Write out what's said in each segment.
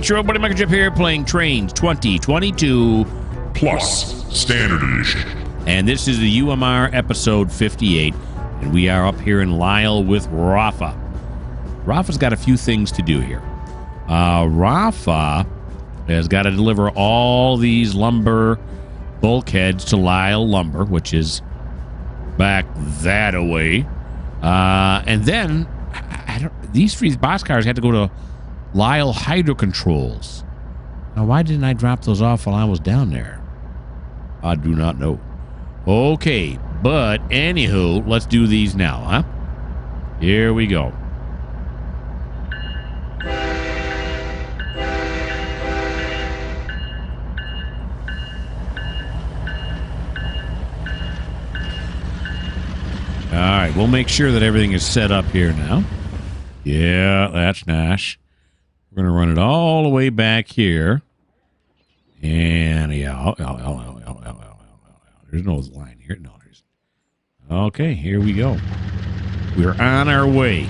It's your old buddy Mikerowchip here playing Trainz 2022 Plus Standard Edition. And this is the UMR episode 58. And we are up here in Lyle with Rafa. Rafa's got a few things to do here. Rafa has got to deliver all these lumber bulkheads to Lyle Lumber, which is back that away. And then these three boxcars had to go to Lyle Hydro Controls. Now, why didn't I drop those off while I was down there? I do not know. Okay, but anywho, let's do these now, huh? Here we go. All right, we'll make sure that everything is set up here now. Yeah, that's nice. We're going to run it all the way back here. And yeah, there's no line here. No, there's. Okay, here we go. We're on our way.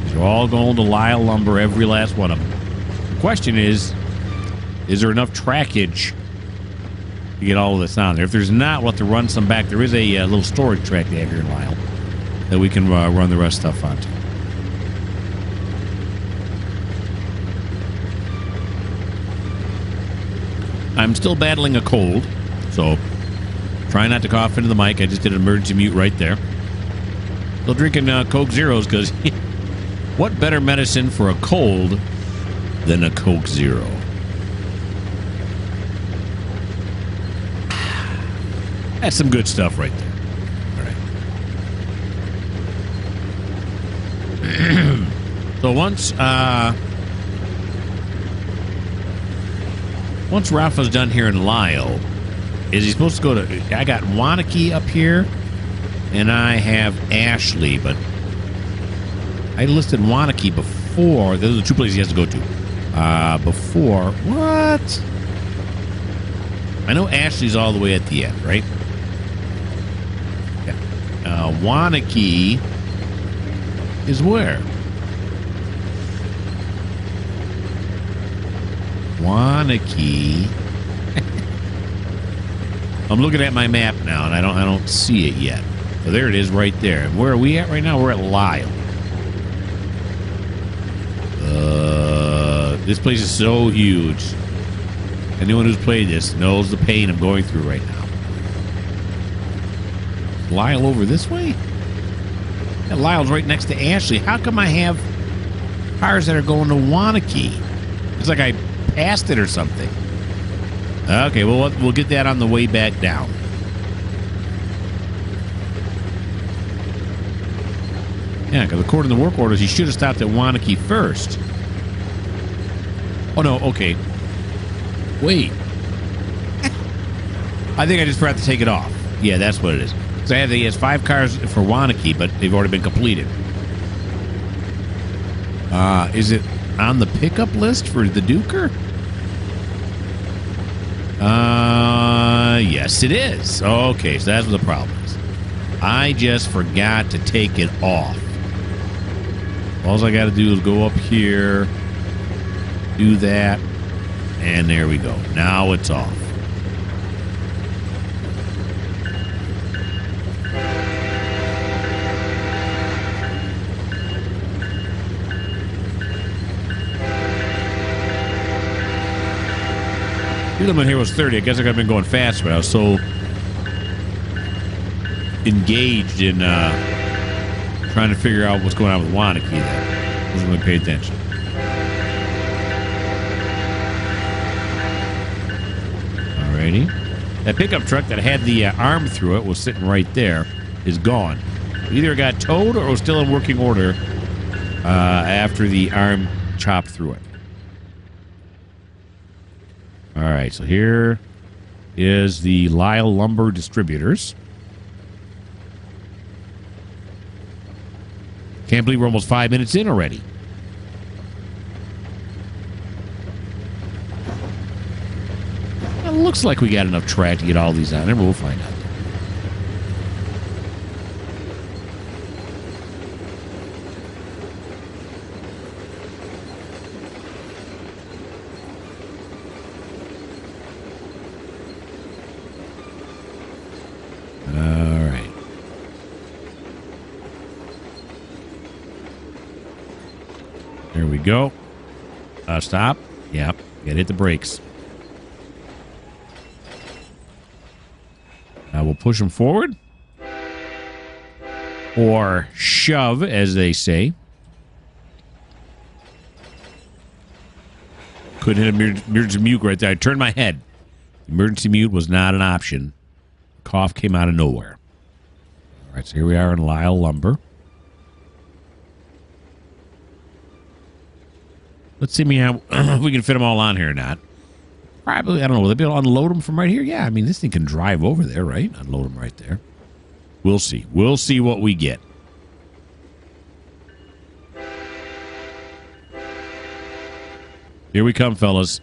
These are all going to Lyle Lumber, every last one of them. The question is there enough trackage to get all of this on there? If there's not, we'll have to run some back. There is a little storage track they have here in Lyle that we can run the rest of stuff onto. I'm still battling a cold, so try not to cough into the mic. I just did an emergency mute right there. Still drinking Coke Zeros because what better medicine for a cold than a Coke Zero? That's some good stuff right there. All right. So once Rafa's done here in Lyle, is he supposed to go to... I got Wanakee up here, and I have Ashley, but I listed Wanakee before. Those are the two places he has to go to. Before... What? I know Ashley's all the way at the end, right? Yeah. Wanakee is where? Wanakee. I'm looking at my map now, and I don't see it yet. So there it is, right there. And where are we at right now? We're at Lyle. This place is so huge. Anyone who's played this knows the pain I'm going through right now. Lyle over this way? Yeah, Lyle's right next to Ashley. How come I have cars that are going to Wanakee? It's like I passed it or something. Okay, well, we'll get that on the way back down. Yeah, because according to the work orders, he should have stopped at Wanakee first. Oh, no, okay. Wait. I think I just forgot to take it off. Yeah, that's what it is. So he has 5 cars for Wanakee, but they've already been completed. Is it on the pickup list for the Duker? Yes, it is. Okay, so that's what the problem is. I just forgot to take it off. All I got to do is go up here, do that, and there we go. Now it's off. The limit here was 30. I guess I could have been going faster, but I was so engaged in trying to figure out what's going on with Wanakee that I wasn't really paying attention. Alrighty. That pickup truck that had the arm through it was sitting right there, is gone. Either it got towed or it was still in working order after the arm chopped through it. All right, so here is the Lyle Lumber Distributors. Can't believe we're almost 5 minutes in already. Well, it looks like we got enough track to get all these on there, but we'll find out. There we go. Stop. Yep. Gotta hit the brakes. Now we'll push them forward. Or shove, as they say. Couldn't hit emergency mute right there. I turned my head. Emergency mute was not an option. Cough came out of nowhere. All right, so here we are in Lyle Lumber. Let's see if we can fit them all on here or not. Probably, I don't know. Will they be able to unload them from right here? Yeah, I mean, this thing can drive over there, right? Unload them right there. We'll see. We'll see what we get. Here we come, fellas.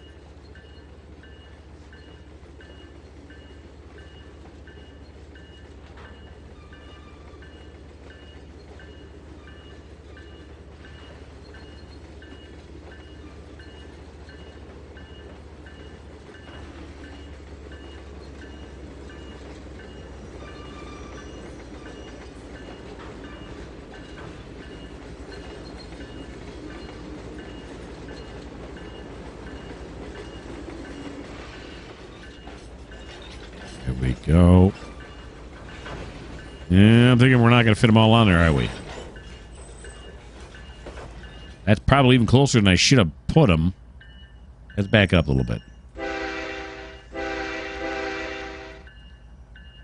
Here we go. Yeah, I'm thinking we're not going to fit them all on there, are we? That's probably even closer than I should have put them. Let's back up a little bit.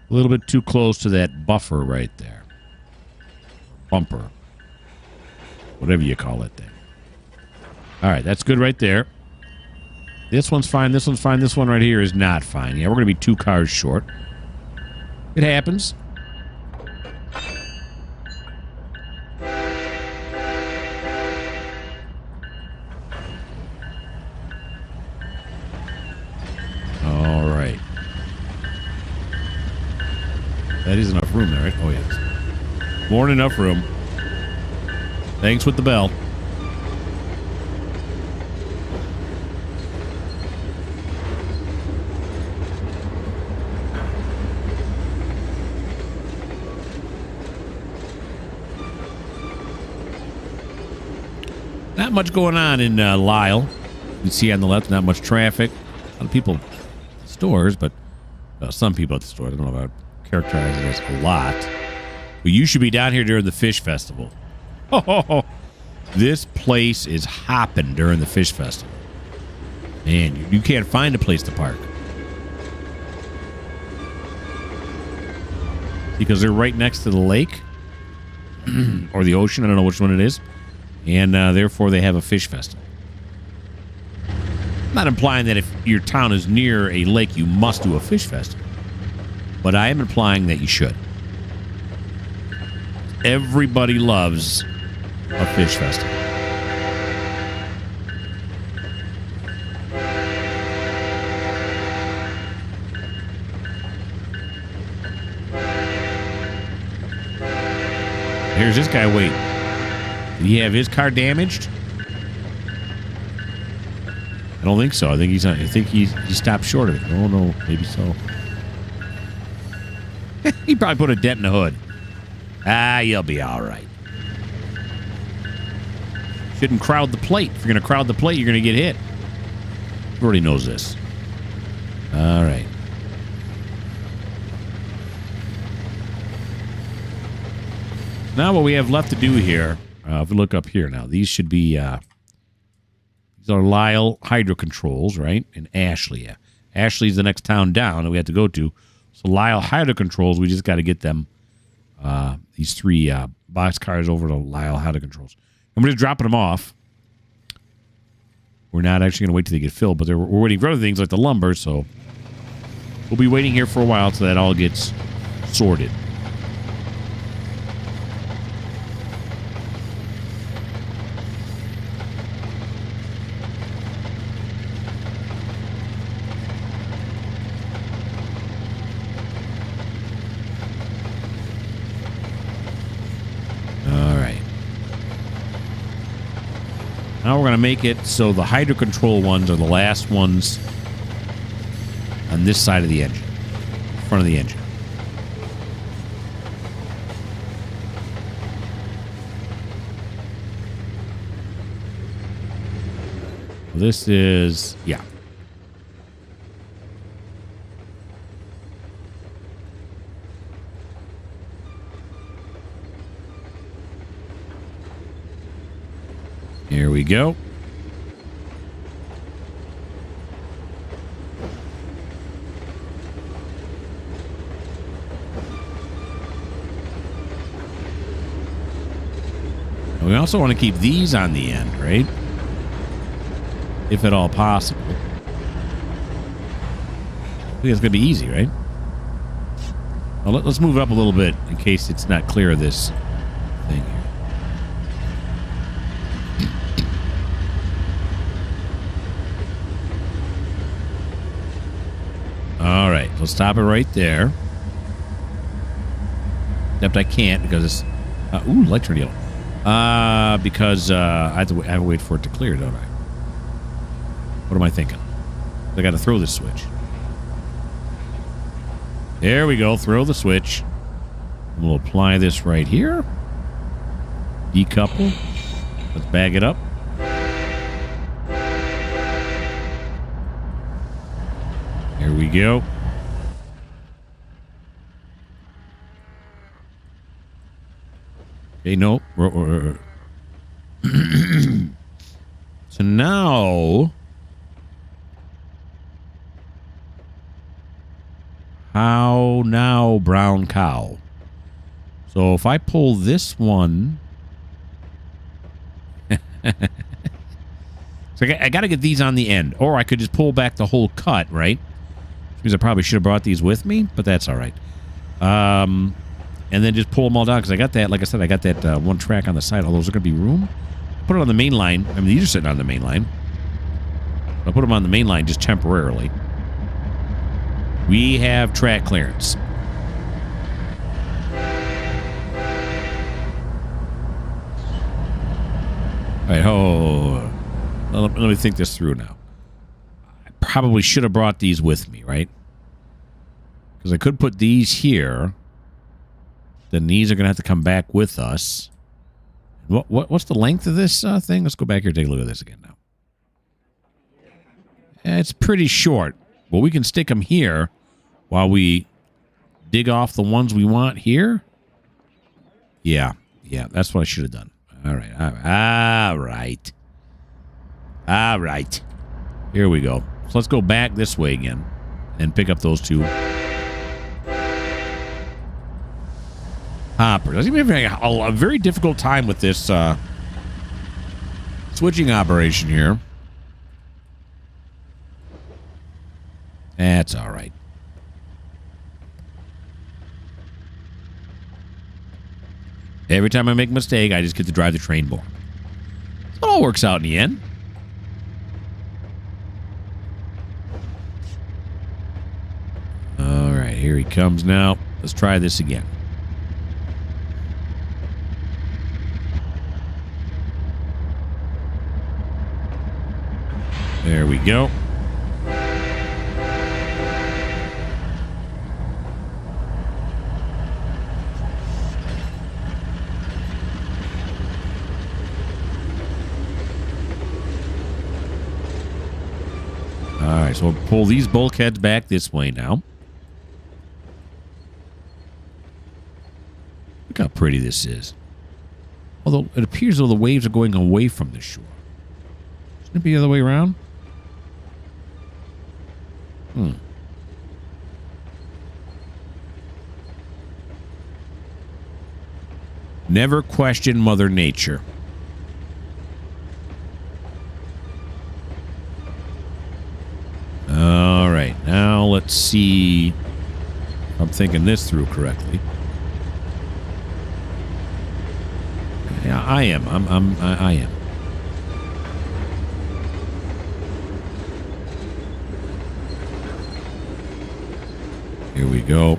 A little bit too close to that buffer right there. Bumper. Whatever you call it thing. All right, that's good right there. This one's fine, this one's fine, this one right here is not fine. Yeah, we're going to be 2 cars short. It happens. All right. That is enough room there, right? Oh, yes. More than enough room. Thanks with the bell. Not much going on in Lyle. You can see on the left, not much traffic. A lot of people at the stores, but some people at the store. I don't know if I'd characterize it as a lot. But you should be down here during the Fish Festival. Oh, this place is hopping during the Fish Festival. Man, you can't find a place to park. Because they're right next to the lake. Or the ocean. I don't know which one it is. And therefore, they have a fish festival. I'm not implying that if your town is near a lake, you must do a fish festival. But I am implying that you should. Everybody loves a fish festival. Here's this guy waiting. Did he have his car damaged? I don't think so. I think he stopped short of it. Oh no, maybe so. He probably put a dent in the hood. You'll be all right. Shouldn't crowd the plate. If you're going to crowd the plate, you're going to get hit. Everybody knows this. All right. Now what we have left to do here. If we look up here now, these should be these are Lyle Hydro Controls, right? And Ashley, yeah. Ashley's the next town down that we have to go to. So Lyle Hydro Controls, we just got to get them these 3 box cars over to Lyle Hydro Controls. And we're just dropping them off. We're not actually going to wait till they get filled, but we're waiting for other things like the lumber. So we'll be waiting here for a while till that all gets sorted. Now we're going to make it so the hydro control ones are the last ones on this side of the engine, front of the engine. This is, yeah. Here we go. We also want to keep these on the end, right? If at all possible. I think it's going to be easy, right? Well, let's move it up a little bit in case it's not clear of this thing here. All right, so stop it right there. Except I can't because it's... ooh, light turned yellow. Because I have to wait for it to clear, don't I? What am I thinking? I got to throw this switch. There we go. Throw the switch. We'll apply this right here. Decouple. Let's bag it up. Here we go. Okay, no. So now... How now, brown cow? So if I pull this one... So I got to get these on the end. Or I could just pull back the whole cut, right? Which means I probably should have brought these with me, but that's all right. And then just pull them all down, because I got that, like I said, I got that one track on the side. Although, is there going to be room? Put it on the main line. I mean, these are sitting on the main line. I'll put them on the main line just temporarily. We have track clearance. All right, let me think this through now. I probably should have brought these with me, right? Because I could put these here. Then these are going to have to come back with us. What's the length of this thing? Let's go back here and take a look at this again now. It's pretty short. Well, we can stick them here while we dig off the ones we want here. Yeah, that's what I should have done. All right. Here we go. So let's go back this way again and pick up those two hoppers. I'm having a very difficult time with this switching operation here. That's all right. Every time I make a mistake, I just get to drive the train more. It all works out in the end. All right, here he comes now. Let's try this again. There we go. All right, so we'll pull these bulkheads back this way now. Look how pretty this is. Although it appears as though the waves are going away from the shore. Shouldn't it be the other way around? Never question Mother Nature. All right, now let's see if I'm thinking this through correctly. Yeah, I am. I am. Here we go.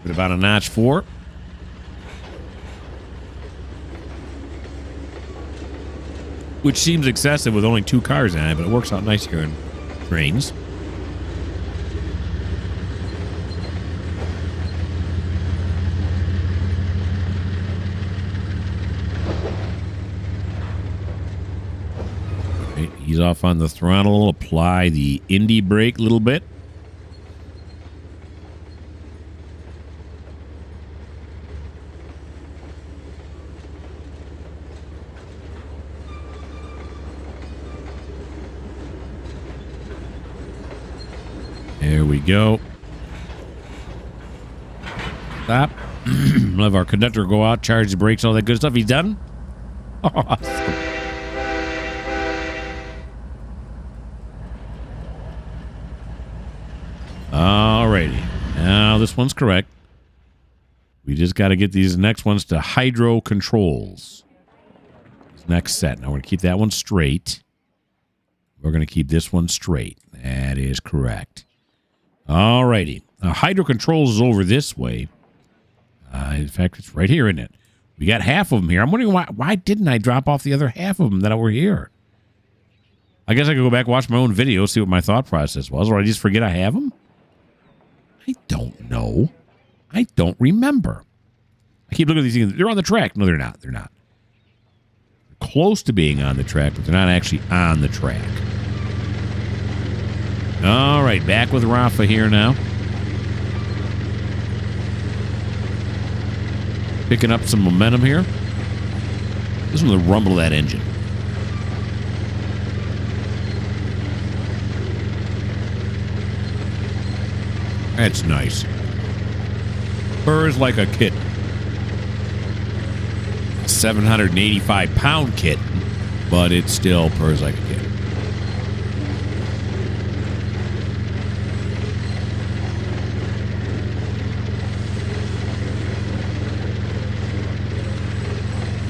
Put about a notch 4. Which seems excessive with only 2 cars in it, but it works out nice here in Trainz. Okay, he's off on the throttle. Apply the Indy brake a little bit. There we go. Stop. We'll have our conductor go out, charge the brakes, all that good stuff. He's done. Awesome. Alrighty. Now this one's correct. We just got to get these next ones to hydro controls. This next set. Now we're going to keep that one straight. We're going to keep this one straight. That is correct. Alrighty. Now, hydro controls is over this way. In fact, it's right here, isn't it? We got half of them here. I'm wondering why didn't I drop off the other half of them that were here? I guess I could go back, watch my own video, see what my thought process was, or I just forget I have them? I don't know. I don't remember. I keep looking at these things. They're on the track. No, they're not. They're not. They're close to being on the track, but they're not actually on the track. All right, back with Rafa here now. Picking up some momentum here. Listen to the rumble of that engine. That's nice. Purrs like a kitten. 785-pound kitten, but it still purrs like a kitten.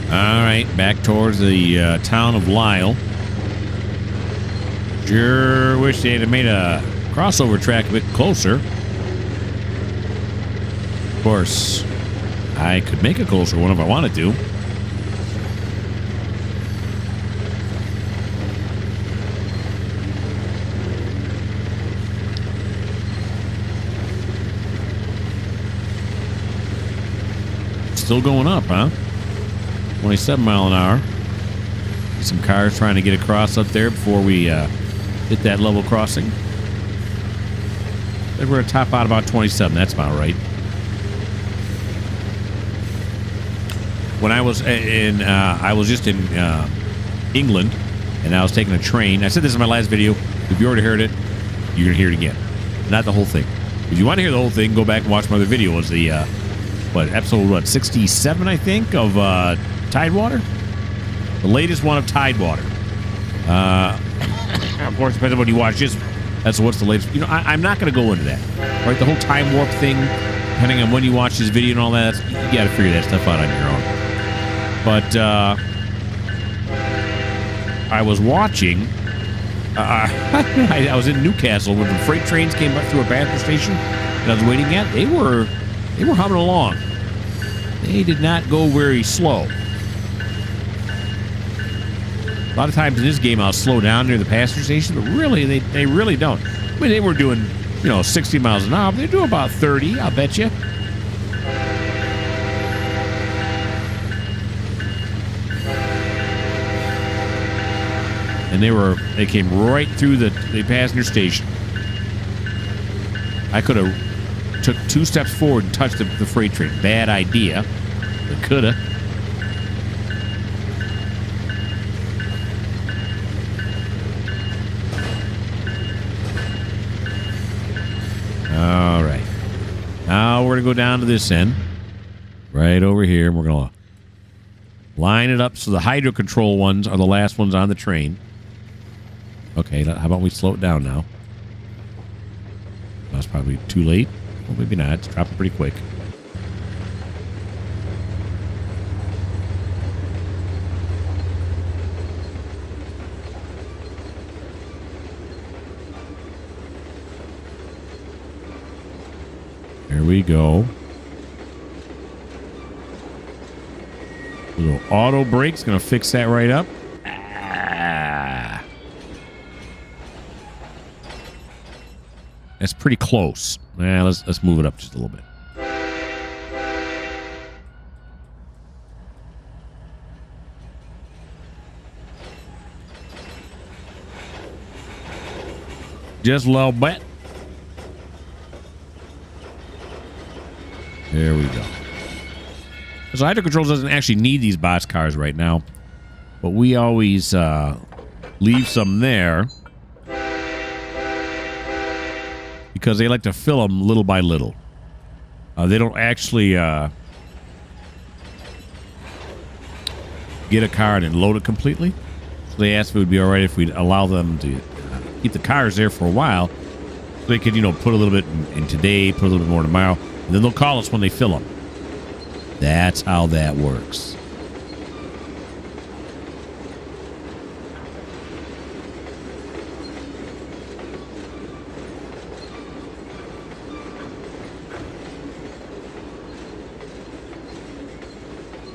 All right, back towards the town of Lisle. Sure wish they'd have made a crossover track a bit closer. Of course, I could make a closer one if I wanted to. Still going up, huh? 27 mile an hour. Some cars trying to get across up there before we hit that level crossing. I think we're going to top out about 27. That's about right. When I was I was just in England, and I was taking a train. I said this in my last video. If you already heard it, you're going to hear it again. Not the whole thing. If you want to hear the whole thing, go back and watch my other video. It was the episode 67, I think, of Tidewater. The latest one of Tidewater. Of course, depends on what you watch. Just that's what's the latest. You know, I'm not going to go into that. Right, the whole time warp thing. Depending on when you watch this video and all that, you got to figure that stuff out on your own. But I was watching. I was in Newcastle when the freight trains came up through a passenger station, and I was waiting at. They were humming along. They did not go very slow. A lot of times in this game, I'll slow down near the passenger station, but really, they really don't. I mean, they were doing, 60 miles an hour. But they do about 30, I'll bet you. And they came right through the passenger station. I could have took 2 steps forward and touched the freight train. Bad idea, but coulda. All right. Now we're going to go down to this end. Right over here. And we're going to line it up so the hydro control ones are the last ones on the train. Okay, how about we slow it down now? That's probably too late. Well, maybe not. It's dropping pretty quick. There we go. A little auto brake's going to fix that right up. That's pretty close. Let's move it up just a little bit. Just a little bit. There we go. So Hydro Controls doesn't actually need these boxcars right now, but we always leave some there because they like to fill them little by little. They don't actually get a car and load it completely. So they asked if it would be all right if we'd allow them to keep the cars there for a while so they could, put a little bit in today, put a little bit more tomorrow, and then they'll call us when they fill them. That's how that works.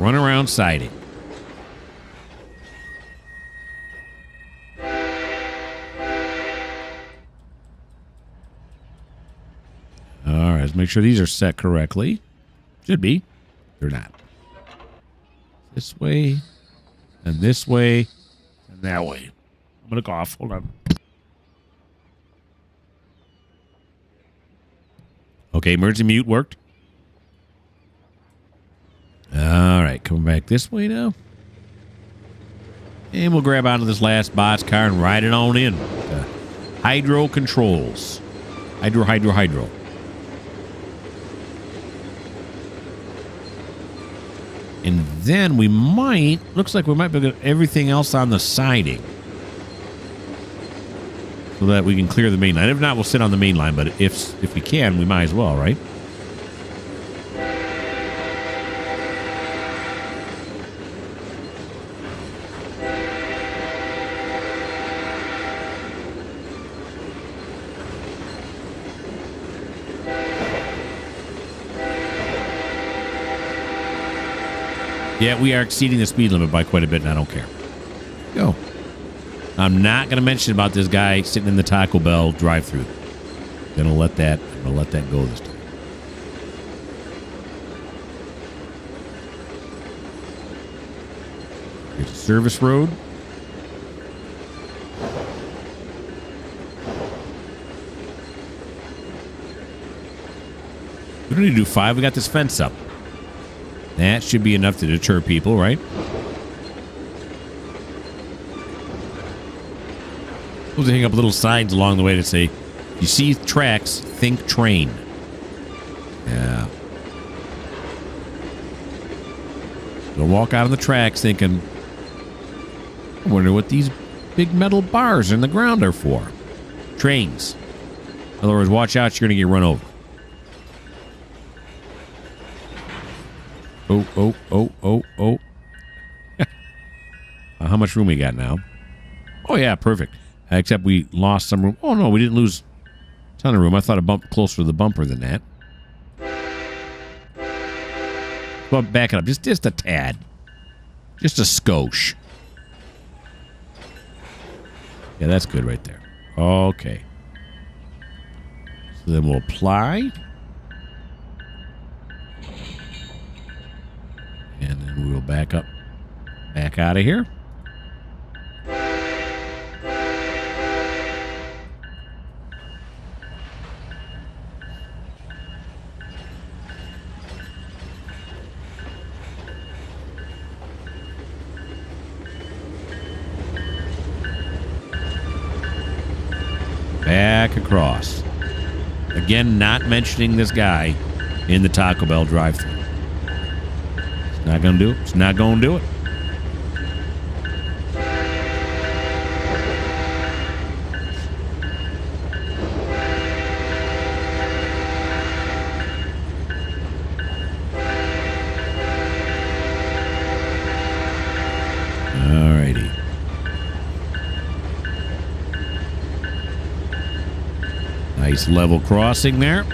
Run around siding. All right, let's make sure these are set correctly. Should be. They're not. This way, and this way, and that way. I'm going to cough. Hold on. Okay, emergency mute worked. All right, coming back this way now. And we'll grab onto this last boxcar and ride it on in. Hydro Controls. Hydro. And then we might, looks like we might be able to get everything else on the siding so that we can clear the main line. If not, we'll sit on the main line, but if we can, we might as well, right? Yeah, we are exceeding the speed limit by quite a bit, and I don't care. Go. I'm not going to mention about this guy sitting in the Taco Bell drive-thru. I'm going to let that go this time. Here's a service road. We don't need to do 5. We got this fence up. That should be enough to deter people, right? We'll hang up little signs along the way to say, you see tracks, think train. Yeah. Don't walk out on the tracks thinking, I wonder what these big metal bars in the ground are for. Trains. In other words, watch out, you're going to get run over. Oh. How much room we got now? Oh, yeah, perfect. Except we lost some room. Oh, no, we didn't lose a ton of room. I thought a bump closer to the bumper than that. But back it up. Just a tad. Just a skosh. Yeah, that's good right there. Okay. So then we'll apply. And then we will back up, back out of here. Back across. Again, not mentioning this guy in the Taco Bell drive-thru. Not gonna do it. It's not gonna do it. Alrighty. Nice level crossing there.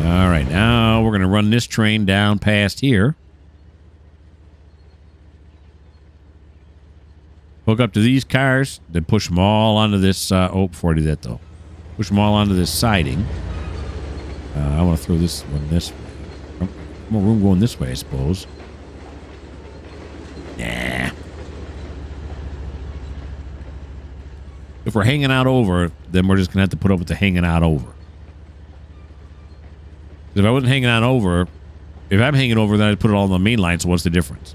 All right, now we're going to run this train down past here. Hook up to these cars, then push them all onto this. Before I do that, though. Push them all onto this siding. I want to throw this one this way. More room going this way, I suppose. Nah. If we're hanging out over, then we're just going to have to put up with the hanging out over. If I wasn't hanging out over, if I'm hanging over, then I'd put it all on the main line, so what's the difference?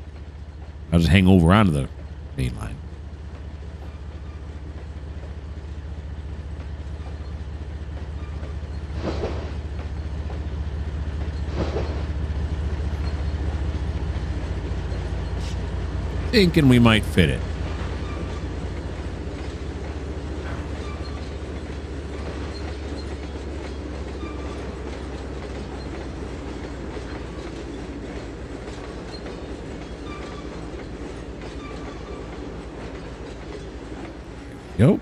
I'll just hang over onto the main line. Thinking we might fit it. Go.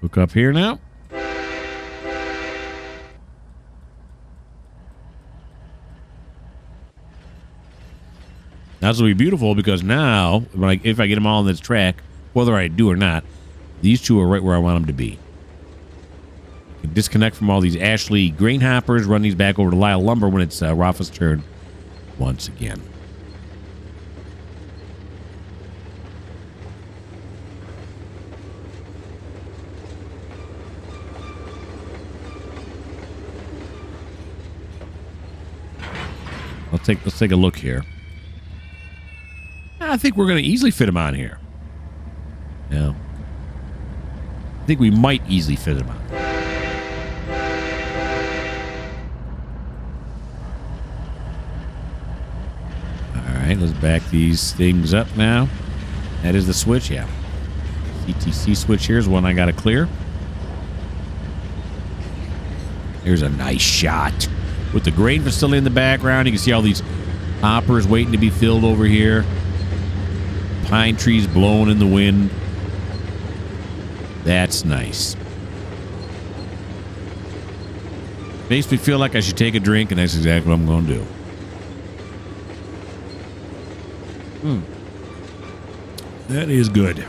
Hook up here now. That's going to be beautiful because now, if I get them all on this track, whether I do or not, these two are right where I want them to be. I can disconnect from all these Ashley grain hoppers, run these back over to Lyle Lumber when it's Rafa's turn once again. Let's take a look here. I think we're going to easily fit him on here. Yeah. I think we might easily fit him on. All right, let's back these things up now. That is the switch, yeah. CTC switch here is one I got to clear. Here's a nice shot. With the grain facility in the background, you can see all these hoppers waiting to be filled over here. Pine trees blowing in the wind. That's nice. Makes me feel like I should take a drink, and that's exactly what I'm going to do. That is good.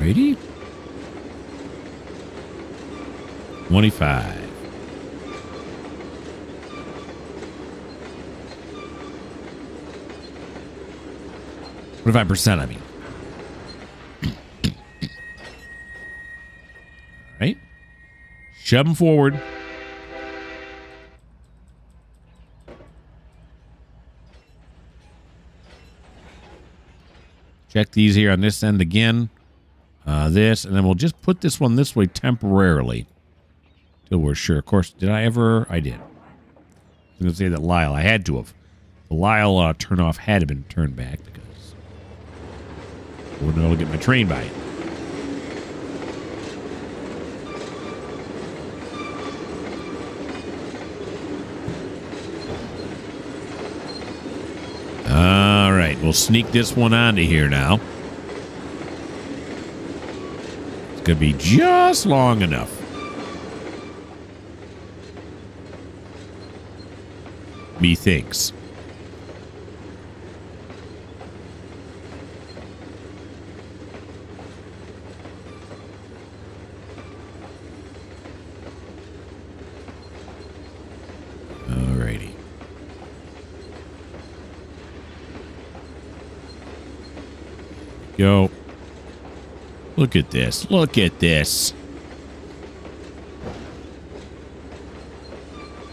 Ready? 25. %, I mean. All right. Shove them forward. Check these here on this end again. This, and then we'll just put this one this way temporarily till we're sure. Of course, did I ever? I did. I was going to say that Lyle, I had to have. The Lyle turn off had to been turned back because I wouldn't be able to get my train by it. All right, we'll sneak this one onto here now. Could be just long enough. Methinks. Alrighty. Go. Look at this. Look at this.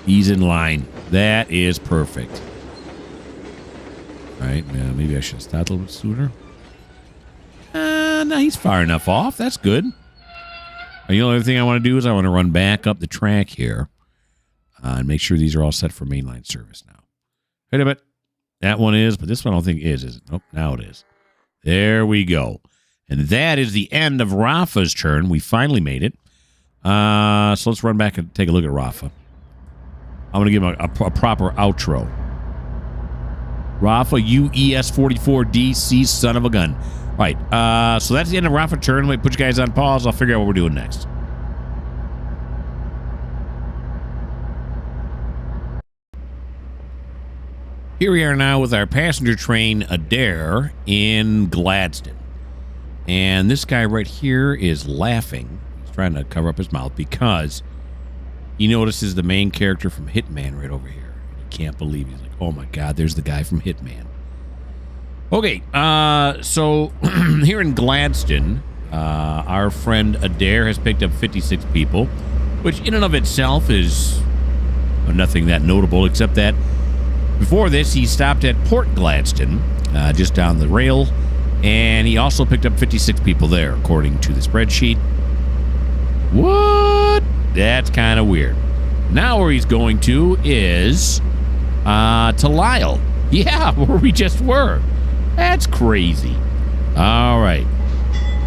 He's in line. That is perfect. All right. Maybe I should have stopped a little bit sooner. No, he's far enough off. That's good. The only other thing I want to do is I want to run back up the track here and make sure these are all set for mainline service now. Wait a minute. That one is, but this one I don't think is it? Nope, now it is. There we go. And that is the end of Rafa's turn. We finally made it. So let's run back and take a look at Rafa. I'm going to give him a proper outro. Rafa, you ES44DC son of a gun. right. So that's the end of Rafa turn. Let me put you guys on pause. I'll figure out what we're doing next. Here we are now with our passenger train Adair in Gladstone. And this guy right here is laughing. He's trying to cover up his mouth because he notices the main character from Hitman right over here. He can't believe it. He's like, oh my God, there's the guy from Hitman. Okay, so here in Gladstone, our friend Adair has picked up 56 people, which in and of itself is nothing that notable, except that before this, he stopped at Port Gladstone, just down the rail, and he also picked up 56 people there, according to the spreadsheet. What? That's kind of weird. Now where he's going to is to Lyle. Yeah, where we just were. That's crazy. All right.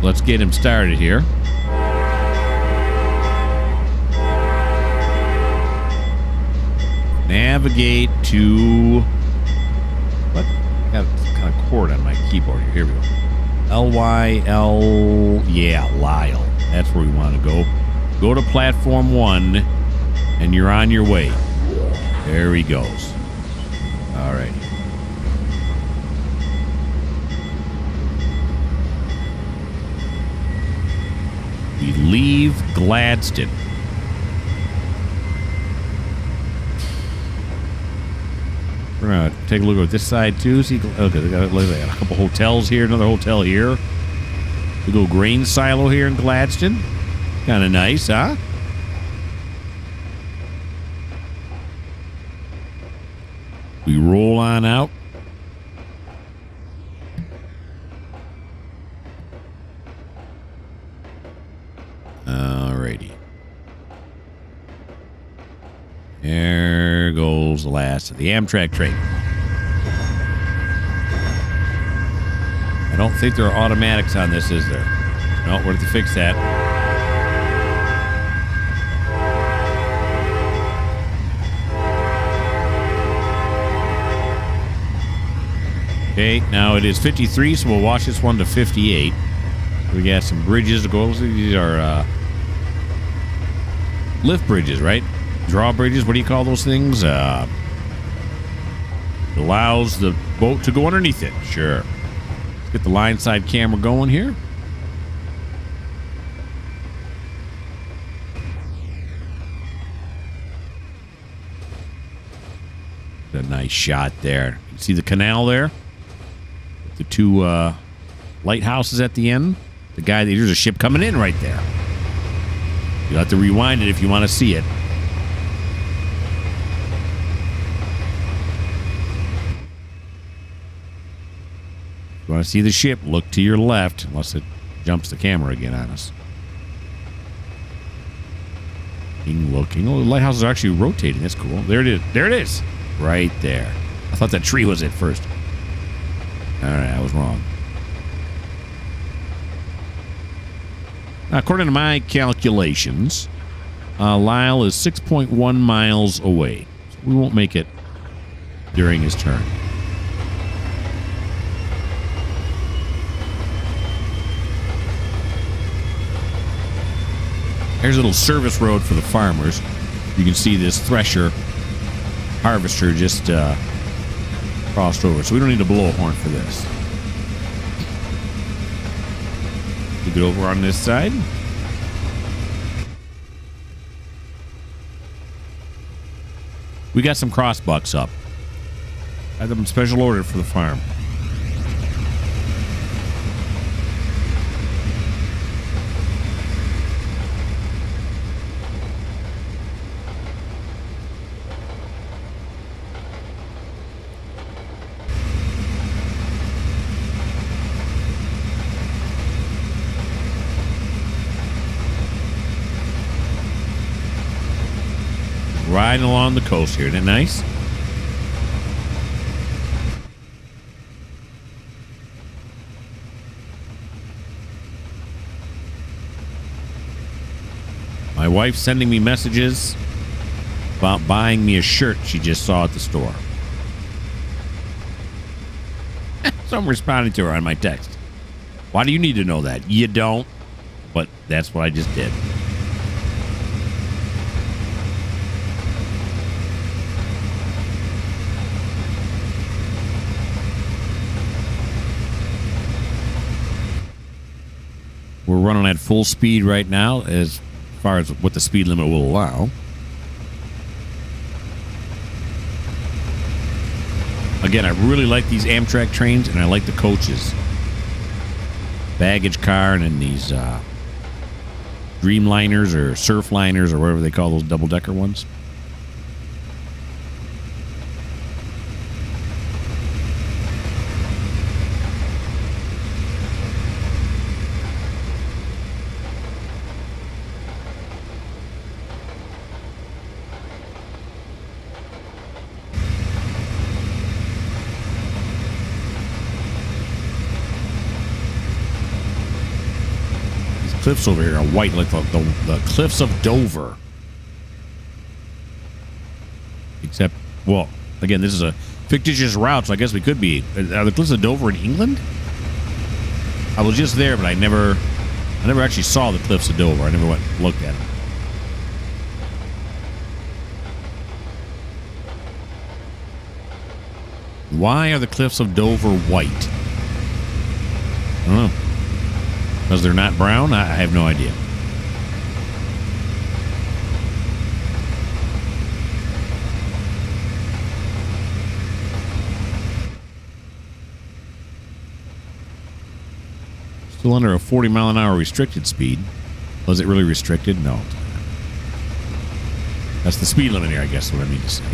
Let's get him started here. Navigate to... What? Got a kind of cord on my keyboard here. Here we go. L-Y-L... Yeah, Lyle. That's where we want to go. Go to platform 1, and you're on your way. There he goes. All right. We leave Gladstone. We're going to take a look at this side, too. See, okay, they got a couple hotels here, another hotel here. We go grain silo here in Gladstone. Kind of nice, huh? We roll on out. Alrighty. There goes the last of the Amtrak train. I don't think there are automatics on this, is there? No, we'll have to fix that. Okay, now it is 53, so we'll watch this one to 58. We got some bridges to go. These are lift bridges, right? Drawbridges, what do you call those things? Allows the boat to go underneath it. Sure. Let's get the line side camera going here. A nice shot there. You see the canal there? The two lighthouses at the end. The guy, there's a ship coming in right there. You'll have to rewind it if you want to see it. If you want to see the ship, look to your left, unless it jumps the camera again on us. Looking. Oh, the lighthouses are actually rotating. That's cool. There it is. There it is. Right there. I thought that tree was it first. All right, I was wrong. Now, according to my calculations, Lyle is 6.1 miles away. So we won't make it during his turn. Here's a little service road for the farmers. You can see this thresher harvester just crossed over, so we don't need to blow a horn for this. We get over on this side. We got some crossbucks up. I had them in special order for the farm. Riding along the coast here. Isn't it nice? My wife's sending me messages about buying me a shirt she just saw at the store. So I'm responding to her on my text. Why do you need to know that? You don't, but that's what I just did. We're running at full speed right now as far as what the speed limit will allow. Again, I really like these Amtrak trains, and I like the coaches. Baggage car, and then these Dreamliners or Surfliners or whatever they call those double-decker ones. Cliffs over here are white, like the cliffs of Dover. Except, well, again, this is a fictitious route, so I guess we could be. Are the cliffs of Dover in England? I was just there, but I never actually saw the cliffs of Dover. I never went and looked at them. Why are the cliffs of Dover white? I don't know. Because they're not brown? I have no idea. Still under a 40-mile-an-hour restricted speed. Was it really restricted? No. That's the speed limit here, I guess, is what I mean to say.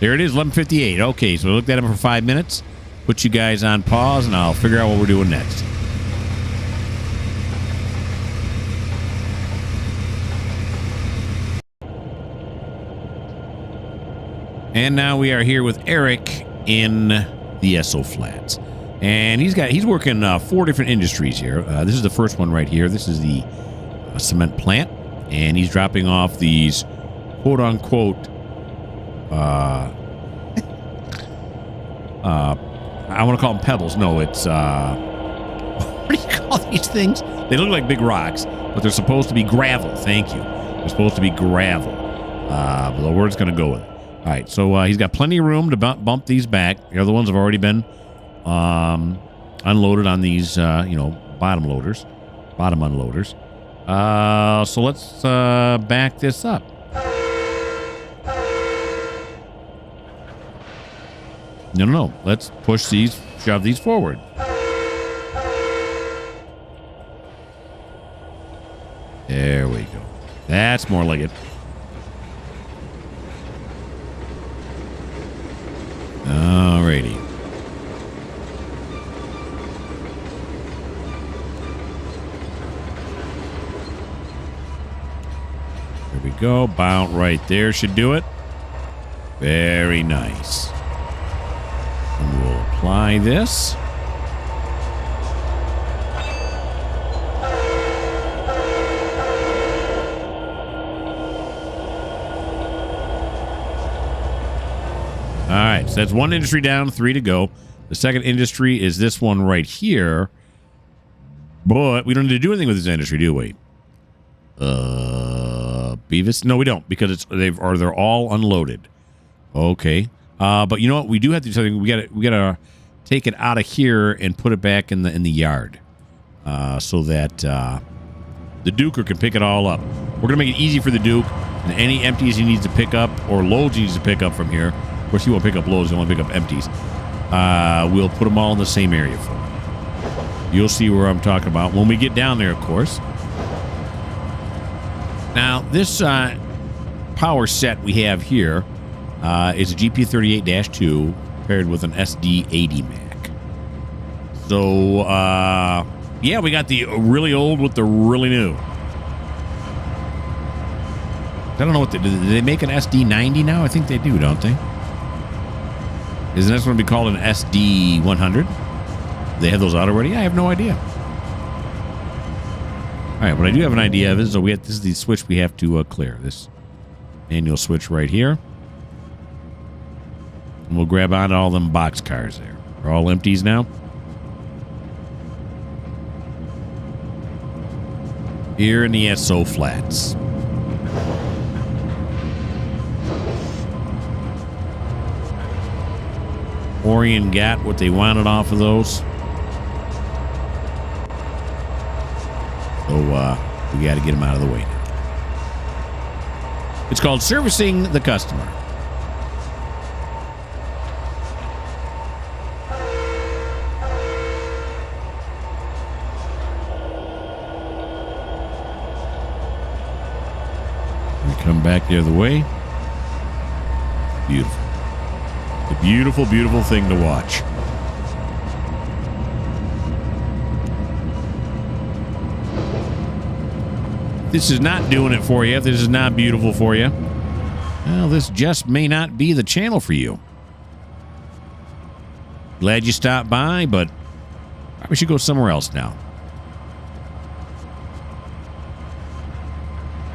There it is, 11:58. Okay, so we looked at him for 5 minutes. Put you guys on pause, and I'll figure out what we're doing next. And now we are here with Eric in the Esso Flats. And he's working 4 different industries here. This is the first one right here. This is the cement plant. And he's dropping off these quote-unquote I want to call them pebbles. No, it's what do you call these things? They look like big rocks, but they're supposed to be gravel. Thank you. They're supposed to be gravel. But the word's going to go with it. All right, so he's got plenty of room to bump these back. The other ones have already been unloaded on these, bottom unloaders. So let's back this up. No. Let's shove these forward. There we go. That's more like it. Alrighty. There we go. About right there should do it. Very nice. And we'll apply this. All right, so that's one industry down, 3 to go. The second industry is this one right here. But we don't need to do anything with this industry, do we? Beavis? No, we don't, because they're all unloaded. Okay. But you know what? We do have to do something. We gotta take it out of here and put it back in the yard, so that the Duker can pick it all up. We're gonna make it easy for the Duke, and any empties he needs to pick up or loads he needs to pick up from here. Of course, he won't pick up loads; he'll only pick up empties. We'll put them all in the same area for him. You'll see where I'm talking about when we get down there, of course. Now, this power set we have here is a GP38-2 paired with an SD80 Mac. So, yeah, we got the really old with the really new. I don't know what do they make an SD90 now? I think they do, don't they? Isn't this going to be called an SD100? They have those out already? I have no idea. All right, what I do have an idea of is this is the switch we have to clear. This manual switch right here. And we'll grab onto all them box cars there. They're all empties now. Here in the SO flats. Orion got what they wanted off of those. So we got to get them out of the way now. It's called servicing the customer. We come back the other way. Beautiful. It's a beautiful, beautiful thing to watch. This is not doing it for you. This is not beautiful for you. Well, this just may not be the channel for you. Glad you stopped by, but probably should go somewhere else now.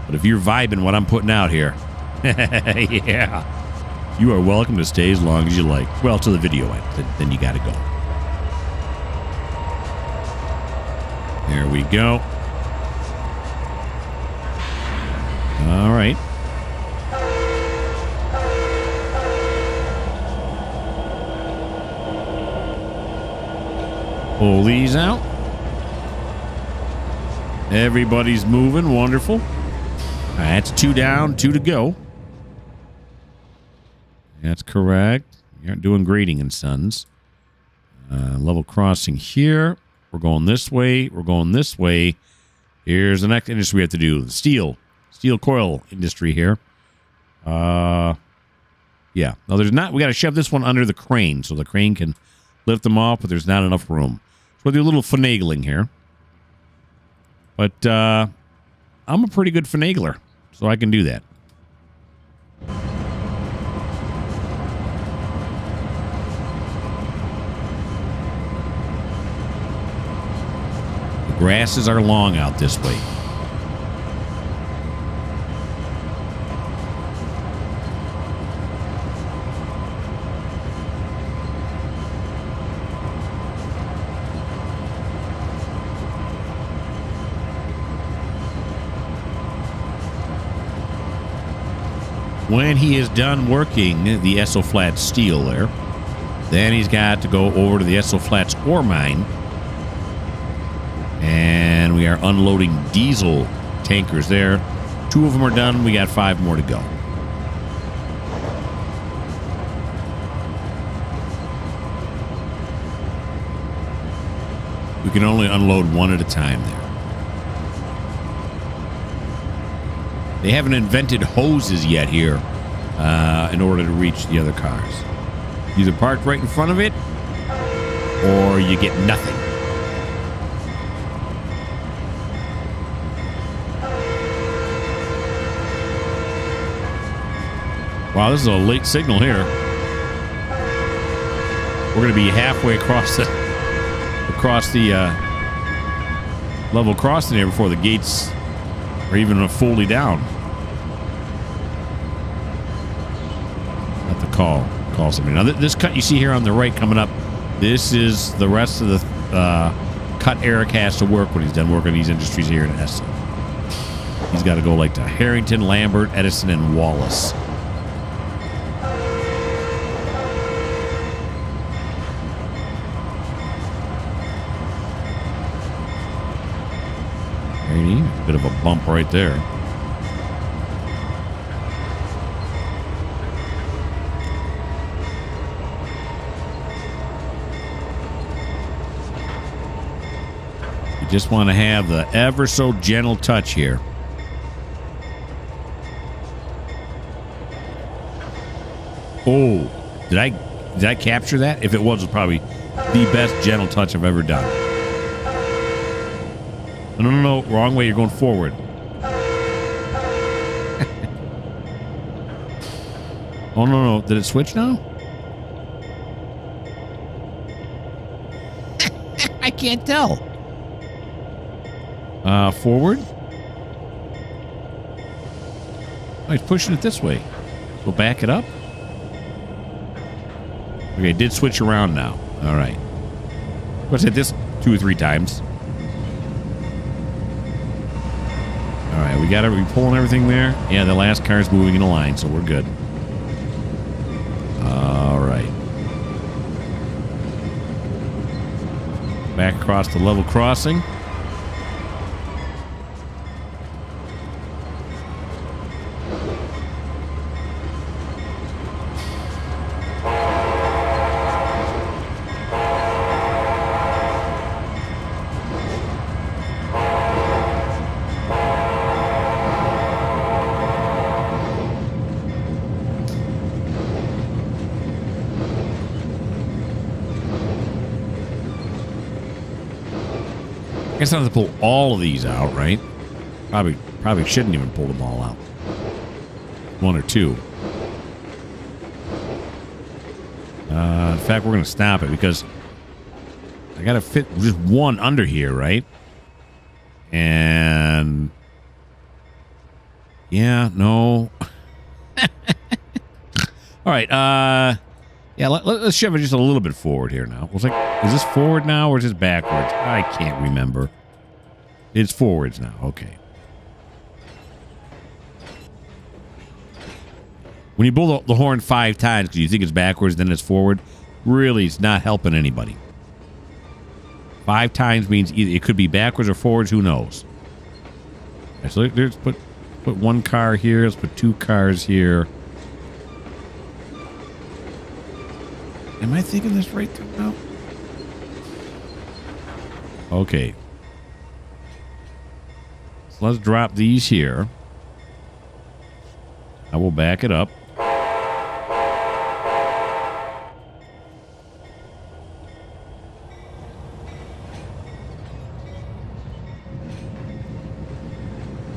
But if you're vibing what I'm putting out here, yeah, you are welcome to stay as long as you like. Well, till the video ends, then you got to go. There we go. All right. Pull these out. Everybody's moving. Wonderful. All right, that's 2 down, 2 to go. That's correct. You're doing Grading and Sons. Level crossing here. We're going this way. We're going this way. Here's the next industry we have to do. The steel coil industry here. Yeah. No, there's not. We got to shove this one under the crane so the crane can lift them off, but there's not enough room. So we'll do a little finagling here. But I'm a pretty good finagler, so I can do that. The grasses are long out this way. When he is done working the SO Flats steel there, then he's got to go over to the SO Flats ore mine. And we are unloading diesel tankers there. 2 of them are done. We got 5 more to go. We can only unload 1 at a time there. They haven't invented hoses yet here in order to reach the other cars. Either parked right in front of it, or you get nothing. Wow, this is a late signal here. We're going to be halfway across the level crossing here before the gates are even fully down. Have to call somebody. Now, this cut you see here on the right coming up, this is the rest of the cut Eric has to work when he's done working these industries here in Essen. He's got to go like to Harrington, Lambert, Edison, and Wallace. A bit of a bump right there. You just want to have the ever so gentle touch here. Oh, did I capture that? If it was probably the best gentle touch I've ever done. No, wrong way. You're going forward. Oh, no. Did it switch now? I can't tell. Forward. Oh, he's pushing it this way. We'll back it up. Okay, it did switch around now. All right. Let's hit this 2 or 3 times. All right, are we pulling everything there? Yeah, the last car's moving in a line, so we're good. All right. Back across the level crossing. I guess I have to pull all of these out, right? Probably shouldn't even pull them all out. 1 or 2. In fact, we're going to stop it because I got to fit just one under here, right? And yeah, no. All right. Yeah, let's shove it just a little bit forward here now. It's like, is this forward now or is this backwards? I can't remember. It's forwards now. Okay. When you blow the horn 5 times because you think it's backwards, then it's forward, really it's not helping anybody. 5 times means either it could be backwards or forwards. Who knows? Right, so let's put 1 car here. Let's put 2 cars here. Am I thinking this right through now? Okay. So let's drop these here. I will back it up.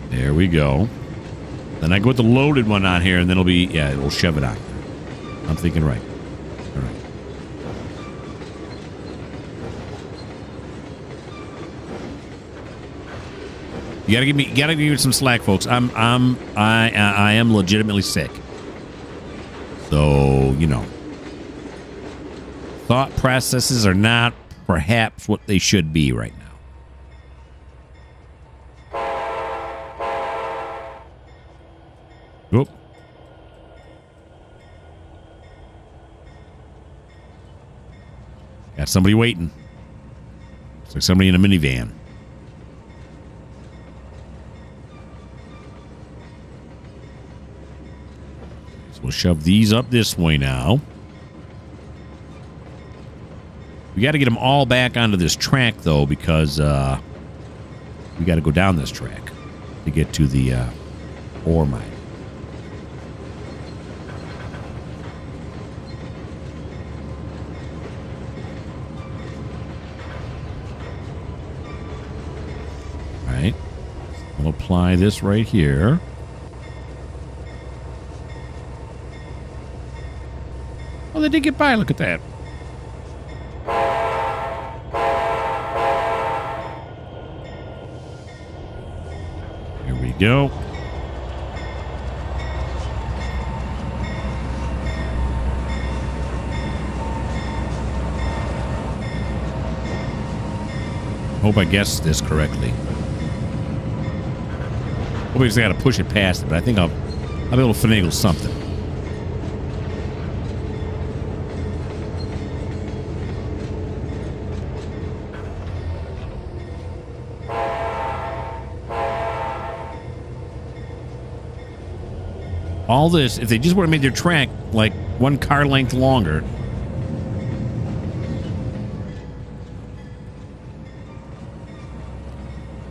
There we go. Then I go with the loaded one on here, and then it'll shove it on. I'm thinking right. All right. You gotta give me some slack, folks. I am legitimately sick. So, you know. Thought processes are not perhaps what they should be right now. Oop. Got somebody waiting. Looks like somebody in a minivan. We'll shove these up this way now. We got to get them all back onto this track, though, because we got to go down this track to get to the ore mine. All right. We'll apply this right here. Oh, they did get by. Look at that. Here we go. Hope I guessed this correctly. Obviously, I got to push it past it, but I think I'll be able to finagle something. All this, if they just would have made their track like 1 car length longer.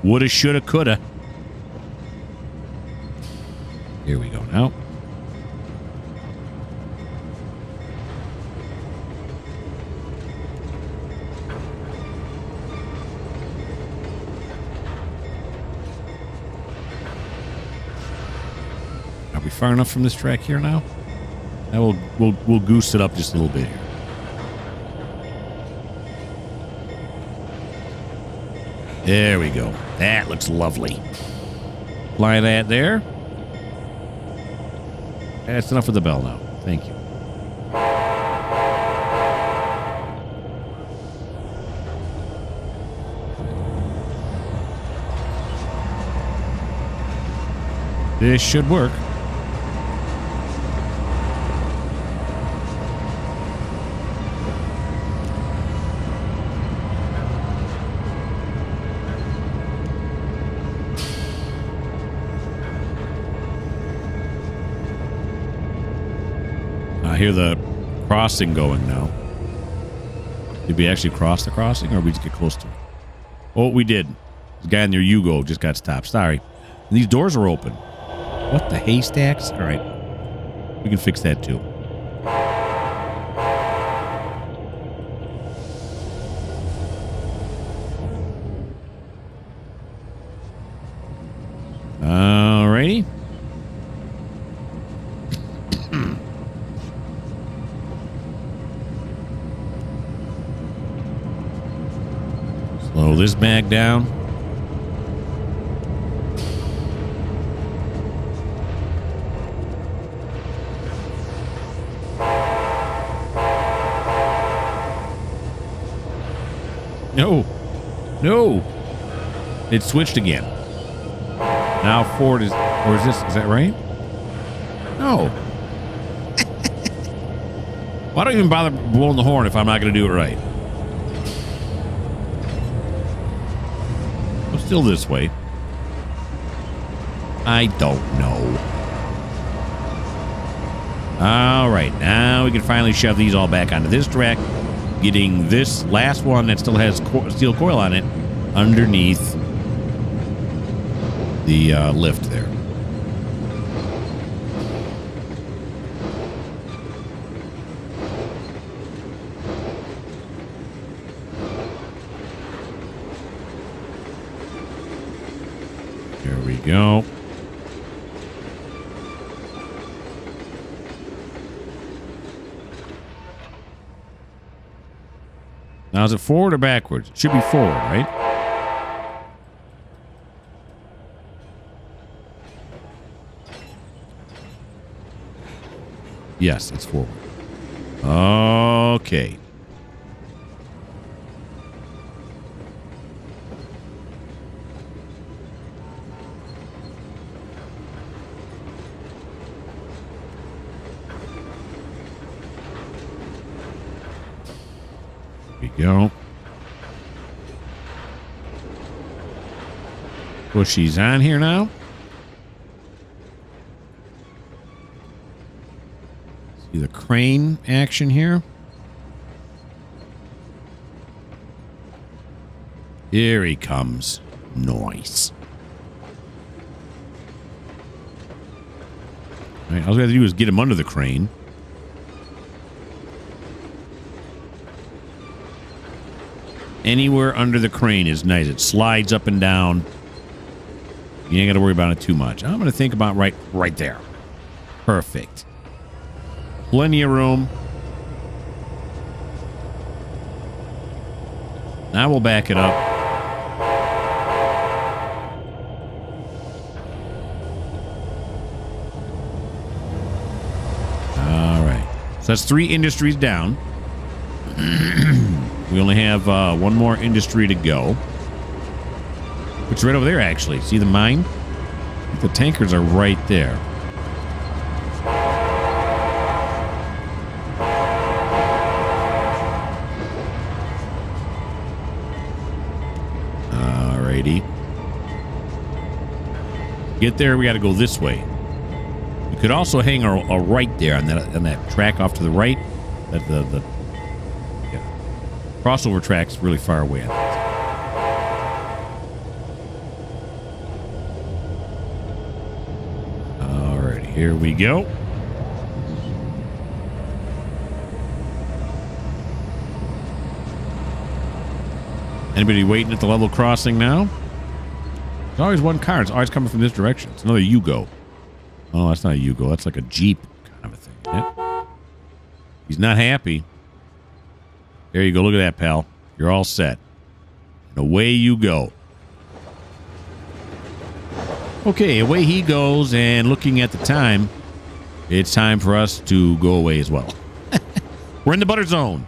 Woulda, shoulda, coulda. Here we go now. Are we far enough from this track here now? Now we'll goose it up just a little bit here. There we go. That looks lovely. Apply that there. That's enough of the bell now. Thank you. This should work. I hear the crossing going now. Did we actually cross the crossing, or we just get close to it? Oh, we did. The guy in there, Hugo, just got stopped. Sorry. And these doors are open. What the haystacks? All right. We can fix that too. Alrighty. Slow this back down. No. No. It switched again. Now forward is... Or is this... Is that right? No. Why don't you even bother blowing the horn if I'm not going to do it right? I'm still this way. I don't know. All right. Now we can finally shove these all back onto this track. Getting this last one that still has steel coil on it underneath the lift there. There we go. Now, is it forward or backwards? It should be forward, right? Yes, it's forward. Okay. Go. Bushy's on here now. See the crane action here. Here he comes. Nice. All right, all we have to do is get him under the crane. Anywhere under the crane is nice. It slides up and down. You ain't got to worry about it too much. I'm going to think about right there. Perfect. Plenty of room. Now we'll back it up. All right. So that's 3 industries down. We only have one more industry to go. It's right over there, actually. See the mine? The tankers are right there. Alrighty. Get there, we got to go this way. You could also hang a right there on that track off to the right. That the crossover track's really far away. Alright, here we go. Anybody waiting at the level crossing now? There's always one car. It's always coming from this direction. It's another Yugo. Oh, that's not a Yugo. That's like a Jeep kind of a thing. Yeah. He's not happy. There you go. Look at that, pal. You're all set. And away you go. Okay, away he goes, and looking at the time, it's time for us to go away as well. We're in the butter zone.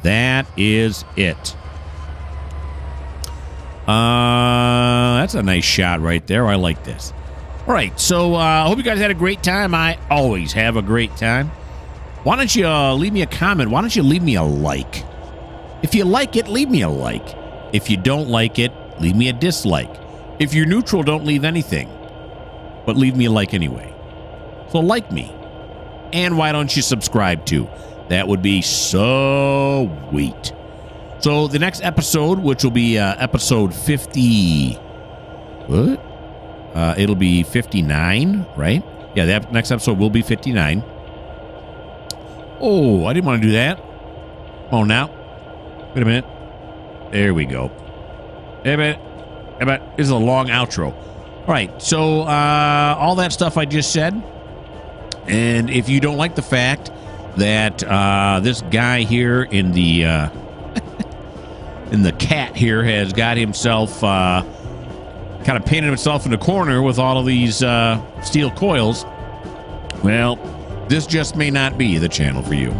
That is it. That's a nice shot right there. I like this. All right, so I hope you guys had a great time. I always have a great time. Why don't you leave me a comment? Why don't you leave me a like? If you like it, leave me a like. If you don't like it, leave me a dislike. If you're neutral, don't leave anything. But leave me a like anyway. So like me. And why don't you subscribe too? That would be so sweet. So the next episode, which will be episode 50... What? It'll be 59, right? Yeah, that next episode will be 59. Oh, I didn't want to do that. Oh, now. Wait a minute. There we go. Hey, man. Hey, man. This is a long outro. All right, so all that stuff I just said. And if you don't like the fact that this guy here in the in the cat here has got himself kind of painted himself in the corner with all of these steel coils, well, this just may not be the channel for you.